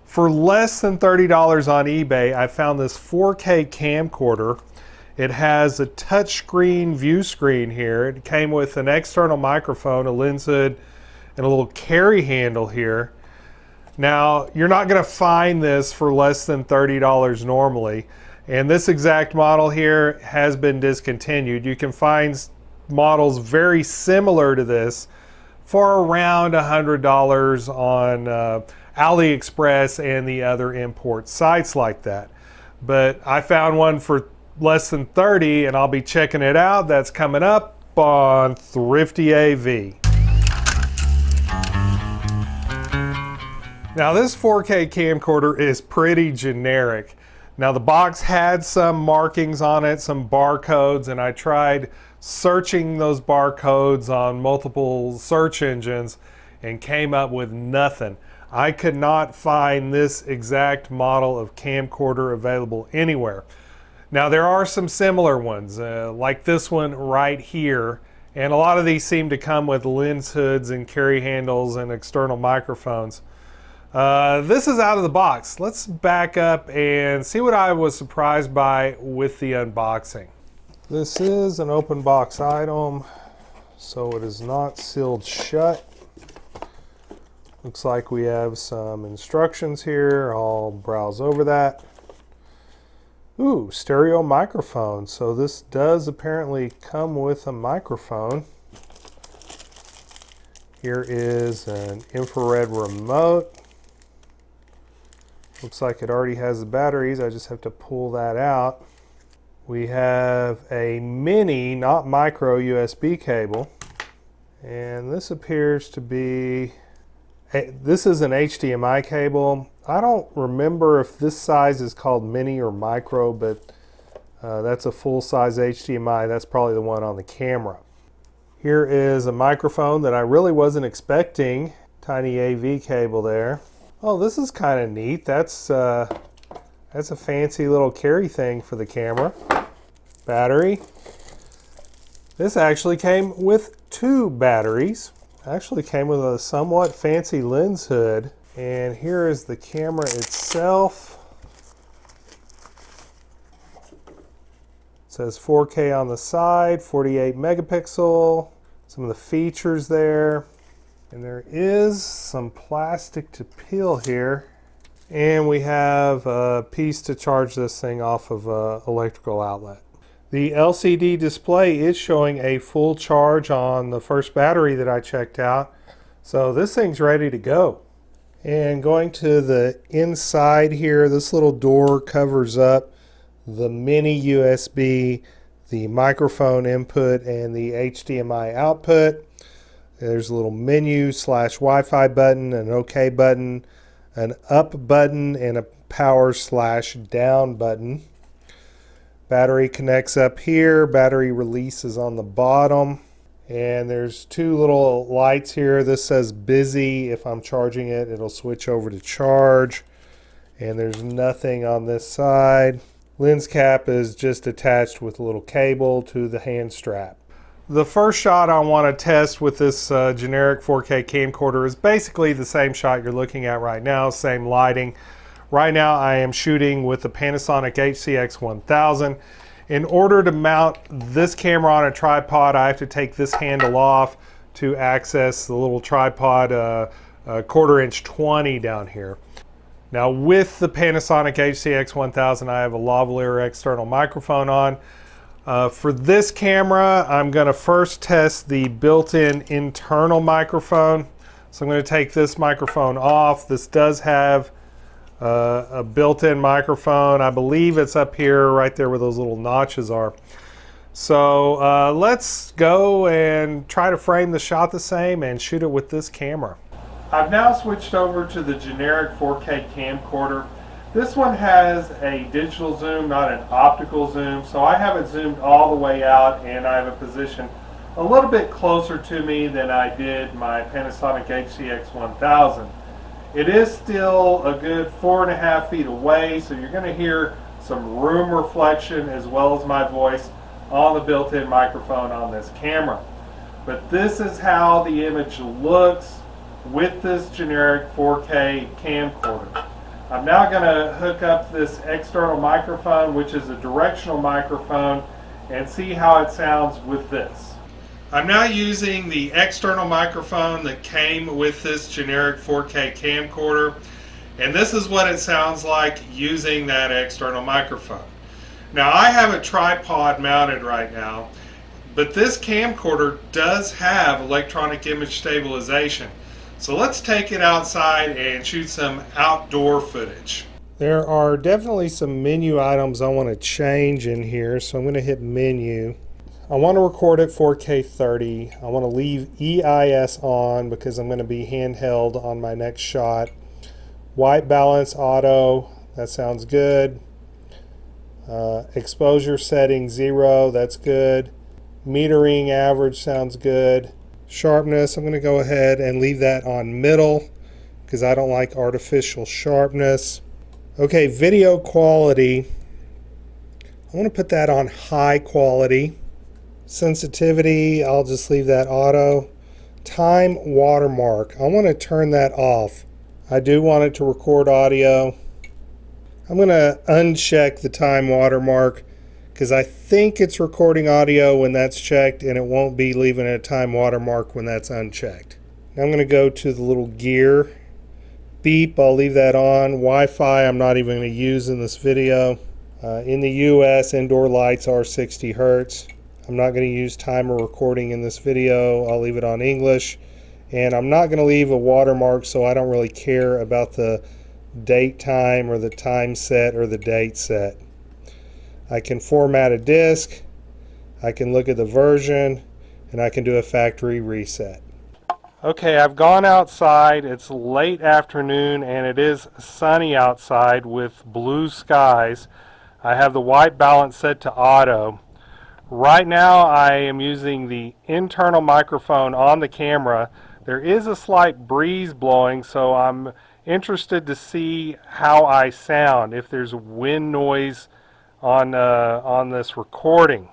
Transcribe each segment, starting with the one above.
For less than $30 on eBay, I found this 4K camcorder. It has a touchscreen view screen here. It came with an external microphone, a lens hood, and a little carry handle here. Now, you're not going to find this for less than $30 normally. And this exact model here has been discontinued. You can find models very similar to this for around $100 on AliExpress and the other import sites like that. But I found one for less than 30, and I'll be checking it out. That's coming up on ThriftyAV. Now this 4K camcorder is pretty generic. Now the box had some markings on it, some barcodes, and I tried searching those barcodes on multiple search engines and came up with nothing. I could not find this exact model of camcorder available anywhere. Now there are some similar ones, like this one right here, and a lot of these seem to come with lens hoods and carry handles and external microphones. This is out of the box. Let's back up and see what I was surprised by with the unboxing. This is an open box item, so it is not sealed shut. Looks like we have some instructions here. I'll browse over that. Ooh, stereo microphone. So this does apparently come with a microphone. Here is an infrared remote. Looks like it already has the batteries. I just have to pull that out. We have a mini, not micro, USB cable. And this appears to be, this is an HDMI cable. I don't remember if this size is called mini or micro, but that's a full-size HDMI. That's probably the one on the camera. Here is a microphone that I really wasn't expecting. Tiny AV cable there. Oh, this is kind of neat. That's a fancy little carry thing for the camera. Battery. This actually came with 2 batteries. Actually came with a somewhat fancy lens hood. And here is the camera itself. It says 4K on the side, 48 megapixel. Some of the features there. And there is some plastic to peel here. And we have a piece to charge this thing off of an electrical outlet. The LCD display is showing a full charge on the first battery that I checked out. So this thing's ready to go. And going to the inside here, this little door covers up the mini USB, the microphone input, and the HDMI output. There's a little menu / Wi-Fi button, an OK button, an up button, and a power / down button. Battery connects up here. Battery release is on the bottom. And there's 2 little lights here. This says busy. If I'm charging it, it'll switch over to charge. And there's nothing on this side. Lens cap is just attached with a little cable to the hand strap. The first shot I want to test with this generic 4K camcorder is basically the same shot you're looking at right now, same lighting. Right now I am shooting with the Panasonic HCX1000. In order to mount this camera on a tripod, I have to take this handle off to access the little tripod 1/4" 20 down here. Now with the Panasonic HCX1000, I have a lavalier external microphone on. For this camera, I'm going to first test the built-in internal microphone. So I'm going to take this microphone off. This does have a built-in microphone. I believe it's up here right there where those little notches are. So let's go and try to frame the shot the same and shoot it with this camera. I've now switched over to the generic 4K camcorder. This one has a digital zoom, not an optical zoom, so I have it zoomed all the way out and I have a position a little bit closer to me than I did my Panasonic HCX1000. It is still a good 4.5 feet away, so you're going to hear some room reflection as well as my voice on the built-in microphone on this camera. But this is how the image looks with this generic 4K camcorder. I'm now going to hook up this external microphone, which is a directional microphone, and see how it sounds with this. I'm now using the external microphone that came with this generic 4K camcorder, and this is what it sounds like using that external microphone. Now I have a tripod mounted right now, but this camcorder does have electronic image stabilization. So let's take it outside and shoot some outdoor footage. There are definitely some menu items I want to change in here, so I'm going to hit menu. I want to record at 4K 30. I want to leave EIS on because I'm going to be handheld on my next shot. White balance auto, that sounds good. Exposure setting 0, that's good. Metering average sounds good. Sharpness, I'm going to go ahead and leave that on middle because I don't like artificial sharpness. Okay, video quality, I want to put that on high quality. Sensitivity, I'll just leave that auto. Time watermark, I want to turn that off. I do want it to record audio. I'm going to uncheck the time watermark because I think it's recording audio when that's checked, and it won't be leaving a time watermark when that's unchecked. Now I'm going to go to the little gear. Beep, I'll leave that on. Wi-Fi, I'm not even going to use in this video. In the US, indoor lights are 60 Hertz. I'm not going to use timer recording in this video. I'll leave it on English. And I'm not going to leave a watermark, so I don't really care about the date time or the time set or the date set. I can format a disk, I can look at the version, and I can do a factory reset. Okay, I've gone outside. It's late afternoon and it is sunny outside with blue skies. I have the white balance set to auto. Right now I am using the internal microphone on the camera. There is a slight breeze blowing, so I'm interested to see how I sound, if there's wind noise on this recording.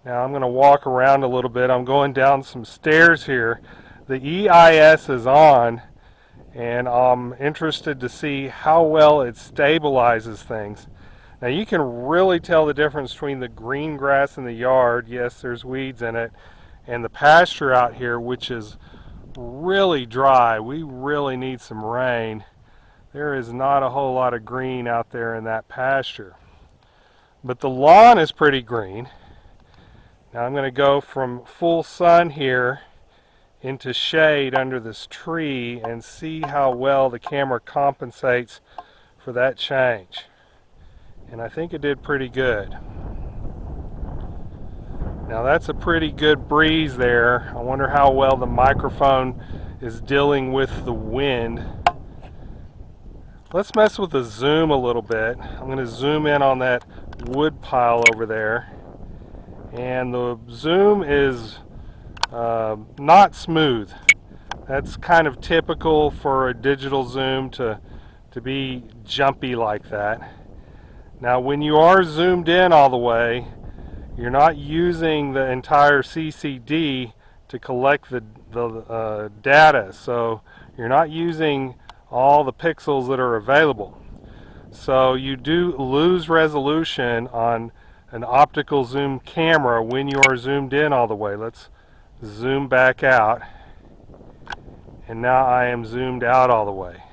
Now I'm going to walk around a little bit. I'm going down some stairs here. The EIS is on, and I'm interested to see how well it stabilizes things. Now you can really tell the difference between the green grass in the yard, yes there's weeds in it, and the pasture out here, which is really dry. We really need some rain. There is not a whole lot of green out there in that pasture. But the lawn is pretty green. Now I'm going to go from full sun here into shade under this tree and see how well the camera compensates for that change. And I think it did pretty good. Now that's a pretty good breeze there. I wonder how well the microphone is dealing with the wind. Let's mess with the zoom a little bit. I'm going to zoom in on that wood pile over there. And the zoom is not smooth. That's kind of typical for a digital zoom to be jumpy like that. Now when you are zoomed in all the way, you're not using the entire CCD to collect the data, so you're not using all the pixels that are available. So you do lose resolution on an optical zoom camera when you are zoomed in all the way. Let's zoom back out, and now I am zoomed out all the way.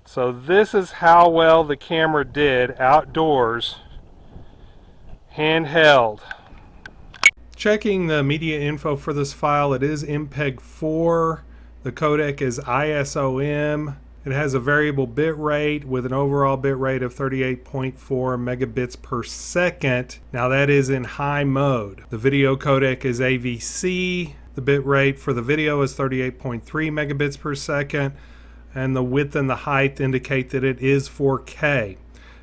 So this is how well the camera did outdoors, handheld. Checking the media info for this file, it is MPEG-4. The codec is ISOM. It has a variable bit rate with an overall bit rate of 38.4 megabits per second. Now that is in high mode. The video codec is AVC. The bit rate for the video is 38.3 megabits per second. And the width and the height indicate that it is 4K.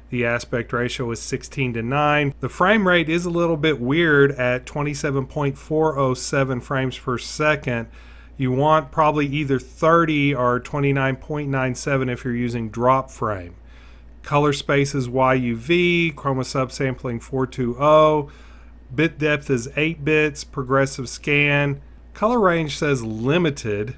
The aspect ratio is 16:9. The frame rate is a little bit weird at 27.407 frames per second. You want probably either 30 or 29.97 if you're using drop frame. Color space is YUV, chroma subsampling 420, bit depth is 8 bits, progressive scan. Color range says limited.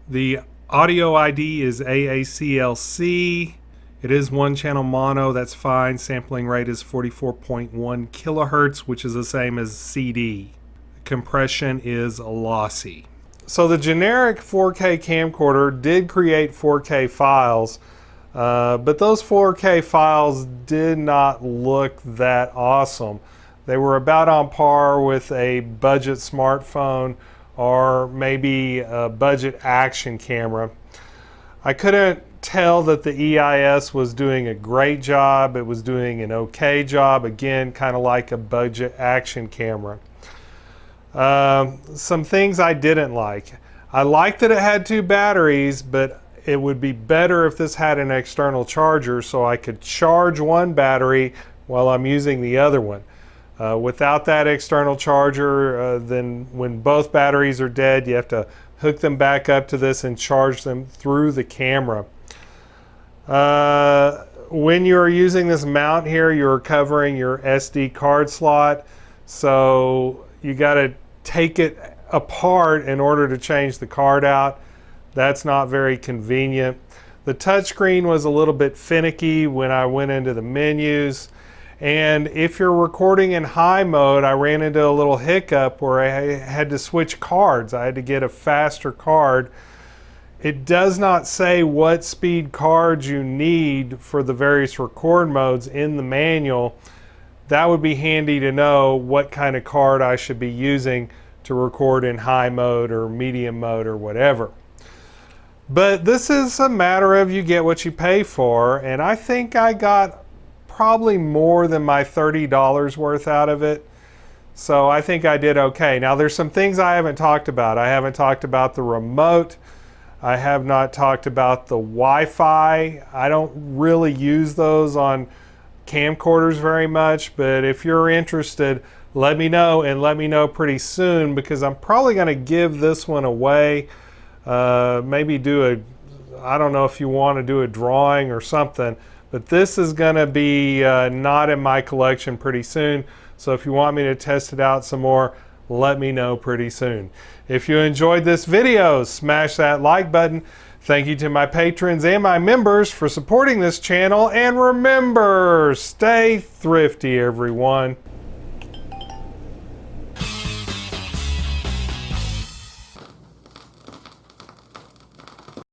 The audio ID is AACLC. It is one channel mono, that's fine. Sampling rate is 44.1 kilohertz, which is the same as CD. Compression is lossy. So the generic 4K camcorder did create 4K files, but those 4K files did not look that awesome. They were about on par with a budget smartphone or maybe a budget action camera. I couldn't tell that the EIS was doing a great job. It was doing an okay job, again, kind of like a budget action camera. Some things I didn't like. I liked that it had 2 batteries, but it would be better if this had an external charger so I could charge one battery while I'm using the other one. Without that external charger, then when both batteries are dead, you have to hook them back up to this and charge them through the camera. When you're using this mount here, you're covering your SD card slot, so you got to take it apart in order to change the card out. That's not very convenient. The touchscreen was a little bit finicky when I went into the menus, and if you're recording in high mode, I ran into a little hiccup where I had to switch cards. I had to get a faster card. It does not say what speed cards you need for the various record modes in the manual. That would be handy to know what kind of card I should be using to record in high mode or medium mode or whatever. But this is a matter of you get what you pay for, and I think I got probably more than my $30 worth out of it. So I think I did okay. Now there's some things I haven't talked about. I haven't talked about the remote. I have not talked about the Wi-Fi. I don't really use those on camcorders very much, but if you're interested, let me know, and let me know pretty soon, because I'm probably going to give this one away. Maybe do I don't know if you want to do a drawing or something, but this is going to be not in my collection pretty soon. So if you want me to test it out some more, let me know pretty soon. If you enjoyed this video, smash that like button. Thank you to my patrons and my members for supporting this channel, and remember, stay thrifty, everyone.